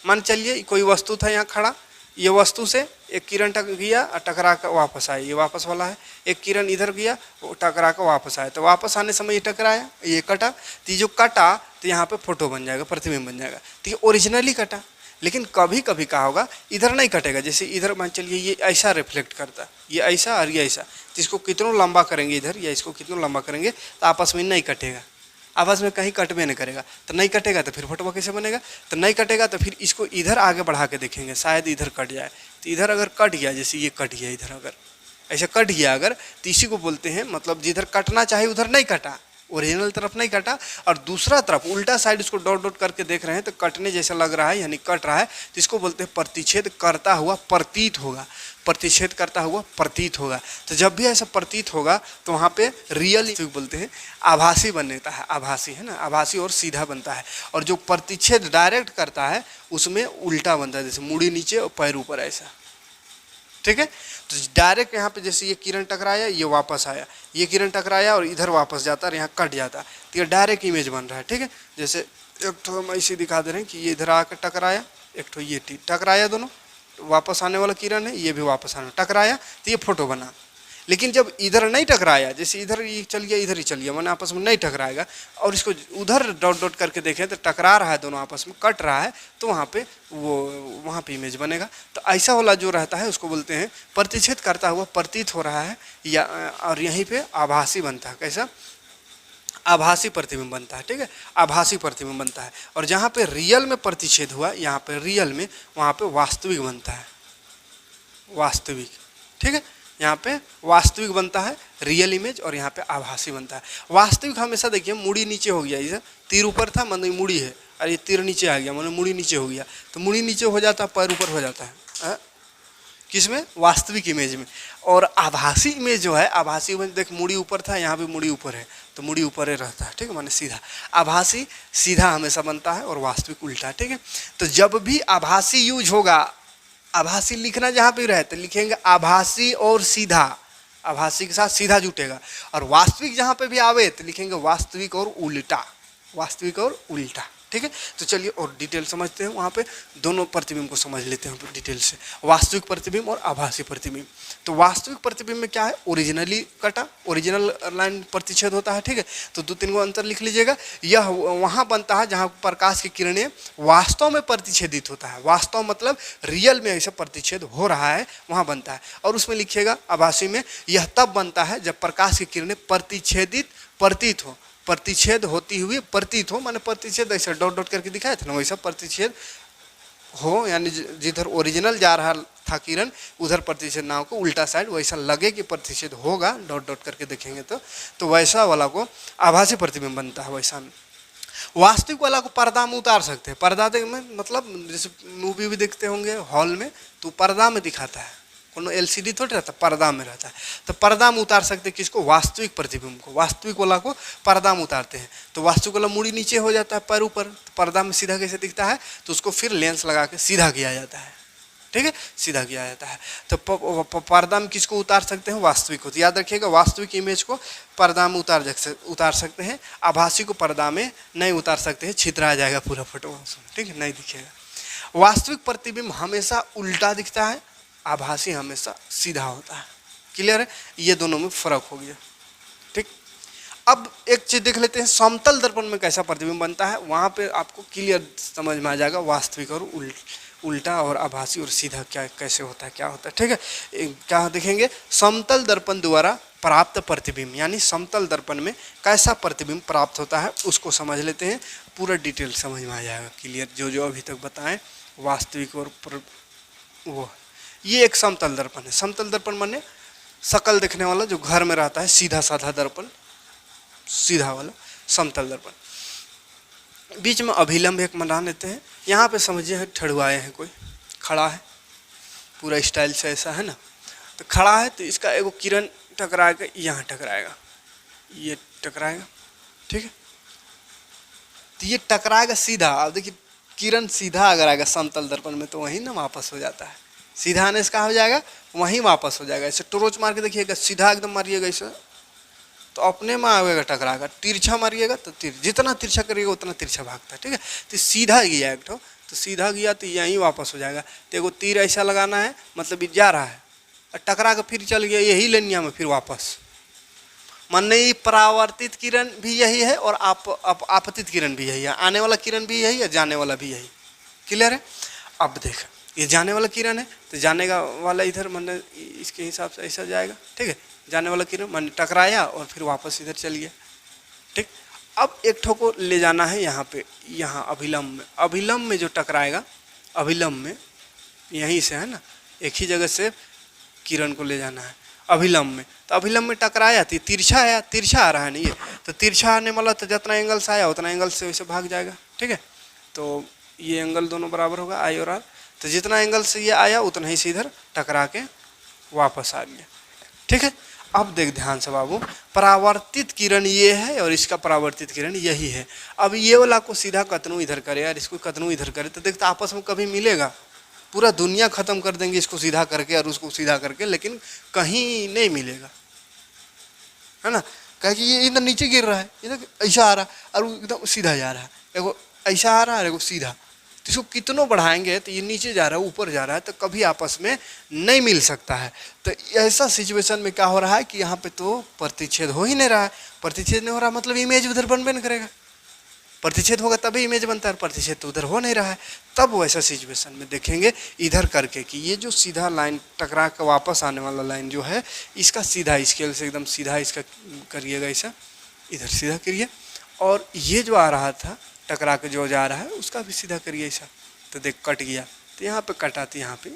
मान चलिए कोई वस्तु था यहाँ खड़ा, ये वस्तु से एक किरण गया और टकरा कर वापस आया, ये वापस वाला है, एक किरण इधर गया वो टकरा कर वापस आया, तो वापस आने समय ये टकराया, ये कटा, तो ये जो कटा तो यहाँ पे फोटो बन जाएगा, प्रतिबिंब बन जाएगा। तो ये ओरिजिनली कटा, लेकिन कभी कभी क्या होगा इधर नहीं कटेगा, जैसे इधर मान चलिए ये ऐसा रिफ्लेक्ट करता, ये ऐसा और ये ऐसा, तो इसको कितनों लंबा करेंगे इधर या इसको कितनों लंबा करेंगे तो आपस में नहीं कटेगा, आपस में कहीं कटबे नहीं करेगा। तो नहीं कटेगा तो फिर फोटो कैसे बनेगा? तो नहीं कटेगा तो फिर इसको इधर आगे बढ़ा के देखेंगे, शायद इधर कट जाए। तो इधर अगर कट गया, जैसे ये कट गया, इधर अगर ऐसे कट गया अगर, तो इसी को बोलते हैं मतलब जिधर कटना चाहिए उधर नहीं कटा, ओरिजिनल तरफ नहीं कटा, और दूसरा तरफ उल्टा साइड उसको डॉट डॉट करके देख रहे हैं तो कटने जैसा लग रहा है, यानी कट रहा है, तो इसको बोलते हैं प्रतिच्छेद करता हुआ प्रतीत होगा, प्रतिच्छेद करता हुआ प्रतीत होगा। तो जब भी ऐसा प्रतीत होगा तो वहाँ पे रियल बोलते हैं, आभासी बनता है, आभासी है ना, आभासी और सीधा बनता है। और जो प्रतिच्छेद डायरेक्ट करता है उसमें उल्टा बनता है, जैसे मुड़ी नीचे और पैर ऊपर, ऐसा ठीक है। तो डायरेक्ट यहाँ पे जैसे ये किरण टकराया, ये वापस आया, ये किरण टकराया और इधर वापस जाता और यहाँ कट जाता, तो ये डायरेक्ट इमेज बन रहा है। ठीक है, जैसे एक तो हम ऐसे दिखा दे रहे हैं कि ये इधर आकर टकराया, एक तो ये टकराया, दोनों वापस आने वाला किरण है, ये भी वापस आने टकराया, तो ये फोटो बना। लेकिन जब इधर नहीं टकराया, जैसे इधर ये चल गया, इधर ही चल गया, मैंने आपस में नहीं टकराएगा, और इसको उधर डॉट डॉट करके देखें तो टकरा रहा है, दोनों आपस में कट रहा है, तो वहाँ पे इमेज बनेगा। तो ऐसा वाला जो रहता है उसको बोलते हैं प्रतिच्छेद करता हुआ प्रतीत हो रहा है, या और यहीं पे आभासी बनता है। कैसा? आभासी प्रतिबिंब बनता है। ठीक है, आभासी प्रतिबिंब बनता है। और जहाँ पे रियल में प्रतिच्छेद हुआ, यहाँ पे रियल में, वहाँ पे वास्तविक बनता है, वास्तविक। ठीक है, यहाँ पे वास्तविक बनता है रियल इमेज, और यहाँ पे आभासी बनता है। वास्तविक हमेशा देखिए मुड़ी नीचे हो गया, इधर तीर ऊपर था मतलब मुड़ी है, और ये तीर नीचे आ गया मतलब मुड़ी नीचे हो गया, तो मुड़ी नीचे हो जाता है, पैर ऊपर हो जाता है। किसमें? वास्तविक इमेज में। और आभासी इमेज जो है, आभासी इमेज देख मुड़ी ऊपर था, यहाँ भी मुड़ी ऊपर है, तो मुड़ी ऊपर ही रहता है। ठीक है, माने सीधा। आभासी सीधा हमेशा बनता है और वास्तविक उल्टा। ठीक है, तो जब भी आभासी यूज होगा, आभासी लिखना जहाँ पे रहे तो लिखेंगे आभासी और सीधा, आभासी के साथ सीधा जुटेगा। और वास्तविक जहाँ पे भी आवे तो लिखेंगे वास्तविक और उल्टा, वास्तविक और उल्टा। ठीक है, तो चलिए और डिटेल समझते हैं, वहाँ पे दोनों प्रतिबिंब को समझ लेते हैं डिटेल से, वास्तविक प्रतिबिंब और आभासी प्रतिबिंब। तो वास्तविक प्रतिबिंब में क्या है? ओरिजिनली कटा, ओरिजिनल लाइन प्रतिच्छेद होता है। ठीक है, तो 2-3 गो अंतर लिख लीजिएगा। यह वहाँ बनता है जहाँ प्रकाश की किरणें वास्तव में प्रतिच्छेदित होता है, वास्तव मतलब रियल में ऐसा प्रतिच्छेद हो रहा है, वहाँ बनता है। और उसमें लिखिएगा आभासी में यह तब बनता है जब प्रकाश की किरणें प्रतिच्छेदित प्रतीत हो, प्रतिच्छेद होती हुई प्रतीत हो, माने प्रतिच्छेद ऐसा डॉट डॉट करके दिखाया था ना, वैसा प्रतिच्छेद हो, यानी जिधर ओरिजिनल जा रहा था किरण उधर प्रतिच्छेद ना हो, उल्टा साइड वैसा लगे कि प्रतिच्छेद होगा, डॉट डॉट करके देखेंगे तो वैसा वाला को आभासी प्रतिबिंब बनता है। वैसा वास्तविक वाला को पर्दा में उतार सकते हैं। पर्दा में मतलब जैसे मूवी भी देखते होंगे हॉल में, तो पर्दा में दिखाता है, कोनो एलसीडी थोड़ी रहता, पर्दा में रहता है, तो पर्दा में उतार सकते हैं किसको? वास्तविक प्रतिबिंब को। वास्तविक वाला को पर्दा में उतारते हैं, तो वास्तविक वाला मुड़ी नीचे हो जाता है, पैर ऊपर, तो पर्दा में सीधा कैसे दिखता है? तो उसको फिर लेंस लगा के सीधा किया जाता है। ठीक है, सीधा किया जाता है। तो पर्दा में किसको उतार सकते हैं? वास्तविक को। तो याद रखिएगा, वास्तविक इमेज को पर्दा में उतार सकते हैं, आभासी को पर्दा में नहीं उतार सकते हैं, छितरा जाएगा पूरा फोटो। ठीक है, नहीं दिखेगा। वास्तविक प्रतिबिंब हमेशा उल्टा दिखता है, आभासी हमेशा सीधा होता है। क्लियर है? ये दोनों में फर्क हो गया। ठीक, अब एक चीज देख लेते हैं, समतल दर्पण में कैसा प्रतिबिंब बनता है। वहां पे आपको क्लियर समझ में आ जाएगा वास्तविक और उल्टा और आभासी और सीधा क्या कैसे होता है, क्या होता है। ठीक है, क्या देखेंगे? समतल दर्पण द्वारा प्राप्त प्रतिबिंब, यानी समतल दर्पण में कैसा प्रतिबिंब प्राप्त होता है उसको समझ लेते हैं, पूरा डिटेल समझ में आ जाएगा क्लियर। जो जो अभी तक बताएं वास्तविक और वो, ये एक समतल दर्पण है। समतल दर्पण माने शकल देखने वाला, जो घर में रहता है, सीधा साधा दर्पण, सीधा वाला समतल दर्पण। बीच में अभिलंब एक बना लेते हैं। यहाँ पे समझिए ठड़ुआए हैं, कोई खड़ा है पूरा स्टाइल से, ऐसा है ना, तो खड़ा है, तो इसका एगो किरण टकराएगा, यहाँ टकराएगा, ये टकराएगा। ठीक है, तो ये टकराएगा सीधा। अब देखिए किरण सीधा अगर आएगा समतल दर्पण में तो वहीं ना वापस हो जाता है, सीधा आने से कहाँ हो जाएगा? वहीं वापस हो जाएगा। ऐसे टोरोच मार के देखिएगा, सीधा एकदम मारिएगा ऐसे तो अपने में आएगा, टकराएगा। तिरछा मारिएगा तो जितना तिरछा करिएगा उतना तिरछा भागता है। ठीक है, तो सीधा गया एक तो सीधा गया तो यहीं वापस हो जाएगा। तो एगो तीर ऐसा लगाना है, मतलब ये जा रहा है और टकरा के फिर चल गया यही लेनिया में, फिर वापस। माने परावर्तित किरण भी यही है और आपतित किरण भी यही है, आने वाला किरण भी यही है, जाने वाला भी यही। क्लियर है? अब देख, ये जाने वाला किरण है, तो जाने का वाला इधर माने इसके हिसाब से ऐसा जाएगा। ठीक है, जाने वाला किरण माने टकराया और फिर वापस इधर चल गया। ठीक, अब एक ठो को ले जाना है यहाँ पे, यहाँ अभिलंब में। अभिलंब में जो टकराएगा, अभिलंब में यहीं से है ना, एक ही जगह से किरण को ले जाना है अभिलंब में। तो अभिलंब में टकराया तो तिरछा आया, तिरछा आ रहा है नहीं ये, तो तिरछा आने वाला तो जितना एंगल से आया उतना एंगल से वैसे भाग जाएगा। ठीक है, तो ये एंगल दोनों बराबर होगा, आई और आर। तो जितना एंगल से ये आया उतना ही से इधर टकरा के वापस आ गया। ठीक है, अब देख ध्यान से बाबू, परावर्तित किरण ये है और इसका परावर्तित किरण यही है। अब ये वाला को सीधा कतनू इधर करे और इसको कतनू इधर करे, तो देखते आपस में कभी मिलेगा? पूरा दुनिया ख़त्म कर देंगे इसको सीधा करके और उसको सीधा करके, लेकिन कहीं नहीं मिलेगा, है ना। कहे कि ये इधर नीचे गिर रहा है, इधर ऐसा आ रहा है और वो एकदम सीधा जा रहा है, एगो ऐसा आ रहा है एगो सीधा, तो इसको कितनों बढ़ाएंगे तो ये नीचे जा रहा है ऊपर जा रहा है, तो कभी आपस में नहीं मिल सकता है। तो ऐसा सिचुएशन में क्या हो रहा है कि यहाँ पे तो प्रतिच्छेद हो ही नहीं रहा है। प्रतिच्छेद नहीं हो रहा मतलब इमेज उधर बनबे नहीं करेगा, प्रतिच्छेद होगा तभी इमेज बनता है, प्रतिच्छेद तो उधर हो नहीं रहा है। तब वैसा सिचुएशन में देखेंगे इधर करके कि ये जो सीधा लाइन टकरा कर वापस आने वाला लाइन जो है, इसका सीधा स्केल से एकदम सीधा इसका करिएगा, ऐसा इधर सीधा करिए, और ये जो आ रहा था टकरा के जो जा रहा है उसका भी सीधा करिए ऐसा, तो देख कट गया, तो यहाँ पे कटा तो यहाँ पे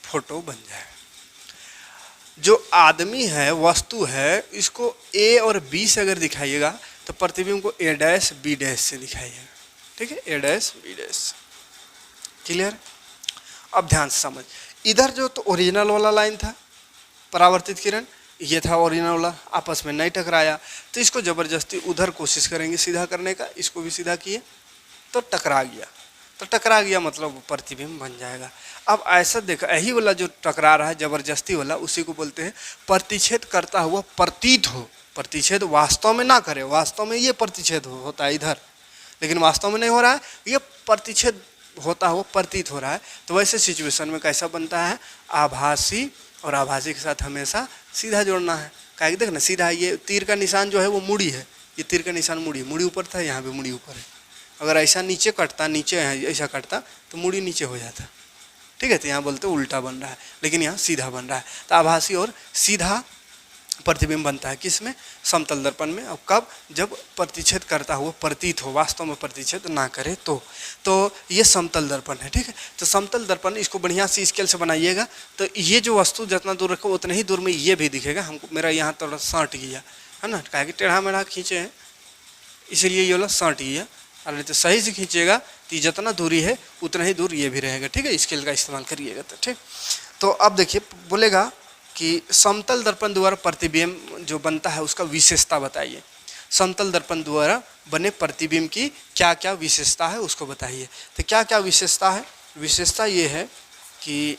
फोटो बन जाएगा। जो आदमी है, वस्तु है, इसको ए और बी से अगर दिखाइएगा तो प्रतिबिंब को ए डैश बी डैश से दिखाइएगा, ठीक है, ए डैश बी डैश। क्लियर? अब ध्यान से समझ, इधर जो तो ओरिजिनल वाला लाइन था परावर्तित किरण, ये था ओरिजिनल वाला, आपस में नहीं टकराया, तो इसको ज़बरदस्ती उधर कोशिश करेंगे सीधा करने का, इसको भी सीधा किए तो टकरा गया, तो टकरा गया मतलब प्रतिबिंब बन जाएगा। अब ऐसा देखा, यही वाला जो टकरा रहा है ज़बरदस्ती वाला, उसी को बोलते हैं प्रतिच्छेद करता हुआ प्रतीत हो। प्रतिच्छेद वास्तव में ना करे, वास्तव में ये प्रतिच्छेद होता है इधर, लेकिन वास्तव में नहीं हो रहा है, ये प्रतिच्छेद होता हुआ प्रतीत हो रहा है। तो वैसे सिचुएशन में कैसा बनता है, आभासी, और आभासी के साथ हमेशा सीधा जोड़ना है। क्या देख ना, सीधा ये तीर का निशान जो है वो मुड़ी है, ये तीर का निशान मुड़ी, मुड़ी ऊपर था, यहाँ पे मुड़ी ऊपर है। अगर ऐसा नीचे कटता, नीचे ऐसा कटता तो मुड़ी नीचे हो जाता, ठीक है, तो यहाँ बोलते उल्टा बन रहा है, लेकिन यहाँ सीधा बन रहा है। तो आभासी और सीधा प्रतिबिंब बनता है किसमें, समतल दर्पण में। अब कब, जब प्रतिच्छेद करता हुआ प्रतीत हो, वास्तव में प्रतिच्छेद ना करे तो ये समतल दर्पण है, ठीक है। तो समतल दर्पण, इसको बढ़िया से स्केल से बनाइएगा, तो ये जो वस्तु जितना दूर रखो उतने ही दूर में ये भी दिखेगा। हमको मेरा यहाँ थोड़ा सट गया है ना, क्या कि टेढ़ा मेढ़ा खींचे हैं इसलिए ये वाला सट गया, और नहीं तो सही से खींचेगा तो जितना दूरी है उतना ही दूर ये भी रहेगा, ठीक है। स्केल का इस्तेमाल करिएगा तो ठीक। तो अब देखिए बोलेगा कि समतल दर्पण द्वारा प्रतिबिंब जो बनता है उसका विशेषता बताइए। समतल दर्पण द्वारा बने प्रतिबिंब की क्या क्या विशेषता है उसको बताइए। तो क्या क्या विशेषता है, विशेषता ये है कि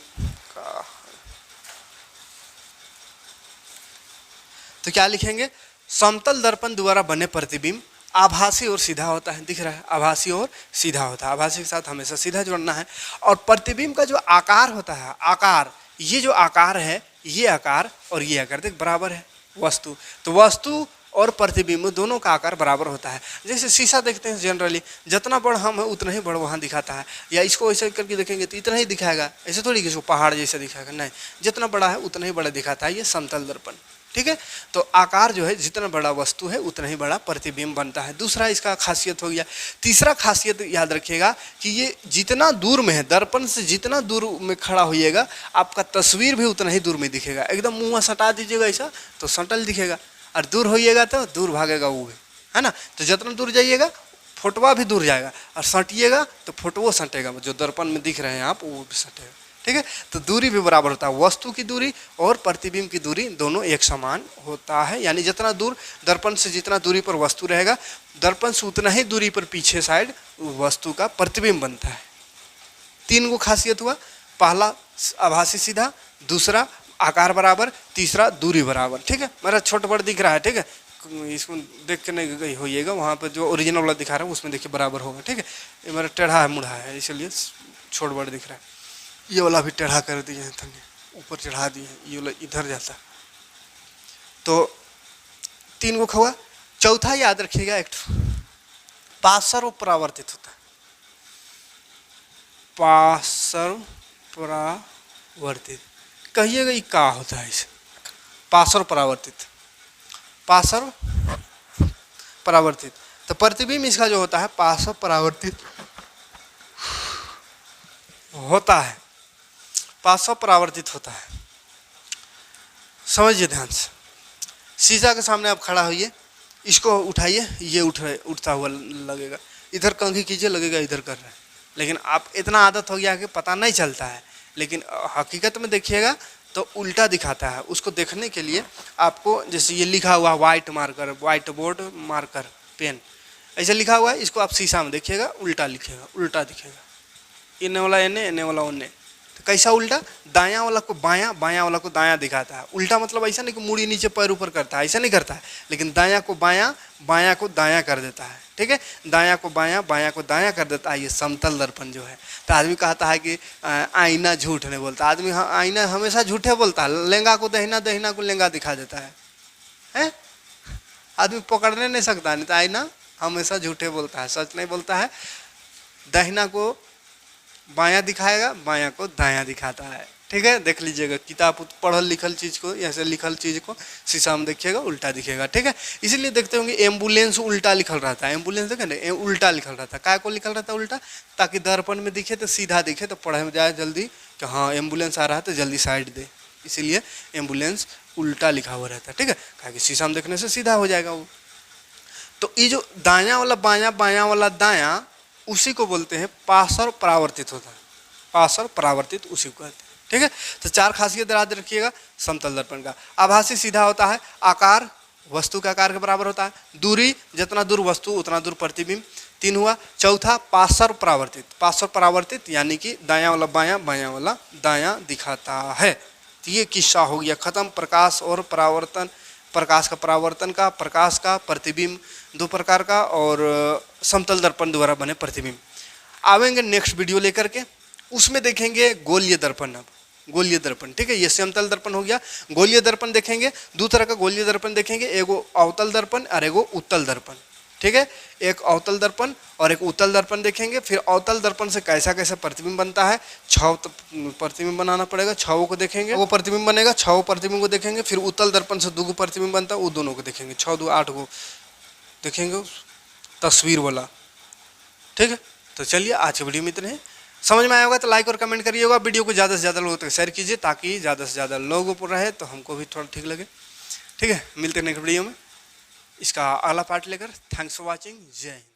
तो क्या लिखेंगे, समतल दर्पण द्वारा बने प्रतिबिंब आभासी और सीधा होता है, दिख रहा है, आभासी और सीधा होता है, आभासी के साथ हमेशा सीधा जोड़ना है। और प्रतिबिंब का जो आकार होता है, आकार, ये जो आकार है, ये आकार और ये आकार देख बराबर है वस्तु, तो वस्तु और प्रतिबिंब दोनों का आकार बराबर होता है। जैसे शीशा देखते हैं जनरली, जितना बड़ा हम है उतना ही बड़ा वहाँ दिखाता है, या इसको ऐसे करके देखेंगे तो इतना ही दिखाएगा, ऐसे थोड़ी कि इसको पहाड़ जैसा दिखाएगा, नहीं, जितना बड़ा है उतना ही बड़ा दिखाता है, ये समतल दर्पण, ठीक है। तो आकार जो है, जितना बड़ा वस्तु है उतना ही बड़ा प्रतिबिंब बनता है। दूसरा इसका खासियत हो गया। तीसरा खासियत याद रखिएगा कि ये जितना दूर में है, दर्पण से जितना दूर में खड़ा होइएगा आपका तस्वीर भी उतना ही दूर में दिखेगा। एकदम मुँह सटा दीजिएगा ऐसा तो सटल दिखेगा, और दूर होइएगा तो दूर भागेगा वो भी, है ना। तो जितना दूर जाइएगा फोटोवा भी दूर जाएगा, और सटिएगा तो फोटो सटेगा, जो दर्पण में दिख रहे हैं आप वो भी सटेगा, ठीक है। तो दूरी भी बराबर होता है, वस्तु की दूरी और प्रतिबिंब की दूरी दोनों एक समान होता है। यानी जितना दूर दर्पण से जितना दूरी पर वस्तु रहेगा, दर्पण से उतना ही दूरी पर पीछे साइड वस्तु का प्रतिबिंब बनता है। 3 गो खासियत हुआ, पहला आभासी सीधा, दूसरा आकार बराबर, तीसरा दूरी बराबर, ठीक है। मेरा छोटा बड़ दिख रहा है, ठीक है, इसको देख के नहीं गई होइएगा, वहाँ पर जो ओरिजिनल वाला दिखा रहा है उसमें देखिए बराबर होगा, ठीक है। ये मेरा टेढ़ा है, मुड़ा है, इसलिए छोट बड़ दिख रहा है। ये वाला भी टेढ़ा कर दिए हैं, थोड़े ऊपर चढ़ा दिए हैं, ये वाला इधर जाता। तो 3 गो हुआ। चौथा याद रखिएगा, एक पार्श्व परावर्तित होता है, पार्श्व परावर्तित, कहिएगा ये क्या होता है इसे, पार्श्व परावर्तित, पार्श्व परावर्तित। तो प्रतिबिंब इसका जो होता है पार्श्व परावर्तित होता है, पार्श्व परावर्तित होता है। समझिए ध्यान से, शीशा के सामने आप खड़ा होइए, इसको उठाइए, ये उठता हुआ लगेगा, इधर कंघी कीजिए लगेगा इधर कर रहे हैं, लेकिन आप इतना आदत हो गया कि पता नहीं चलता है, लेकिन हकीकत में देखिएगा तो उल्टा दिखाता है। उसको देखने के लिए आपको, जैसे ये लिखा हुआ white marker, white board marker pen ऐसे लिखा हुआ है, इसको आप शीशा में देखिएगा उल्टा लिखेगा, उल्टा दिखेगा, इन्ने वाला इन्ने, इन्ने वाला उन्ने। तो कैसा उल्टा? दायां वाला को बायां, बायां वाला को दायां दिखाता है। उल्टा मतलब ऐसा नहीं कि मुड़ी नीचे पैर ऊपर करता है, ऐसा नहीं करता है, लेकिन दायां को बायां, बायां को दायां कर देता है। ठीक है, दायां को बायां, बायां को दायां कर देता है, ये समतल दर्पण जो है। तो आदमी कहता है कि आईना झूठ नहीं बोलता। आदमी आईना हमेशा झूठे बोलता है, लेंगा को दहिना, दहिना को लेंगा दिखा देता है? आदमी पकड़ने नहीं सकता, नहीं तो आईना हमेशा झूठे बोलता है, सच नहीं बोलता है। दाहिना को बायां दिखाएगा, बायां को दायां दिखाता है। ठीक है, देख लीजिएगा किताब पढ़ल लिखल चीज को, ऐसे लिखल चीज को शीशा में देखिएगा उल्टा दिखेगा। ठीक है, इसीलिए देखते होंगे एम्बुलेंस उल्टा लिखल रहता है। एम्बुलेंस देखे ना, उल्टा लिखल रहता है। काय को लिखल रहता है उल्टा? ताकि दर्पण में दिखे तो सीधा दिखे, तो पढ़े में जाए जल्दी कि हाँ एम्बुलेंस आ रहा है तो जल्दी साइड दे, इसीलिए एम्बुलेंस उल्टा लिखा हुआ रहता है। ठीक है, कहा कि शीशा में देखने से सीधा हो जाएगा वो। तो ये जो दायां वाला बायां, बायां वाला दायां, उसी को बोलते हैं पार्श्व परावर्तित होता है। पार्श्व परावर्तित उसी को कहते हैं। ठीक है, तो 4 खासियत याद रखिएगा समतल दर्पण का। आभासी सीधा होता है, आकार वस्तु के आकार के बराबर होता है, दूरी जितना दूर वस्तु उतना दूर प्रतिबिंब। 3 हुआ। चौथा पार्श्व परावर्तित। पार्श्व परावर्तित यानी कि दायां वाला बायां, बायां वाला दायां दिखाता है। तो ये किस्सा हो गया खत्म। प्रकाश और परावर्तन, प्रकाश का परावर्तन का, प्रकाश का, प्रतिबिंब 2 प्रकार का, और समतल दर्पण द्वारा बने प्रतिबिंब। आवेंगे नेक्स्ट वीडियो लेकर के, उसमें देखेंगे गोलीय दर्पण। अब गोलीय दर्पण, ठीक है, ये समतल दर्पण हो गया। गोलीय दर्पण देखेंगे, 2 तरह का गोलीय दर्पण देखेंगे, एगो अवतल दर्पण और एगो उत्तल दर्पण। ठीक है, एक अवतल दर्पण और एक उत्तल दर्पण देखेंगे। फिर अवतल दर्पण से कैसा कैसा प्रतिबिंब बनता है, 6 प्रतिबिंब बनाना पड़ेगा, 6 को देखेंगे, वो प्रतिबिंब बनेगा, 6 प्रतिबिंब को देखेंगे। फिर उत्तल दर्पण से 2 प्रतिबिंब बनता है, वो दोनों को देखेंगे, 6 2 8 को देखेंगे तस्वीर वाला। ठीक है, तो चलिए आज की वीडियो में इतने हैं। समझ में आया होगा तो लाइक और कमेंट करिएगा। वीडियो को ज़्यादा से ज़्यादा लोगों तक शेयर कीजिए, ताकि ज़्यादा से ज़्यादा लोगों पर रहे, तो हमको भी थोड़ा ठीक लगे। ठीक है, मिलते हैं नेक्स्ट वीडियो में इसका अगला पार्ट लेकर। Thanks for watching. जय हिंद।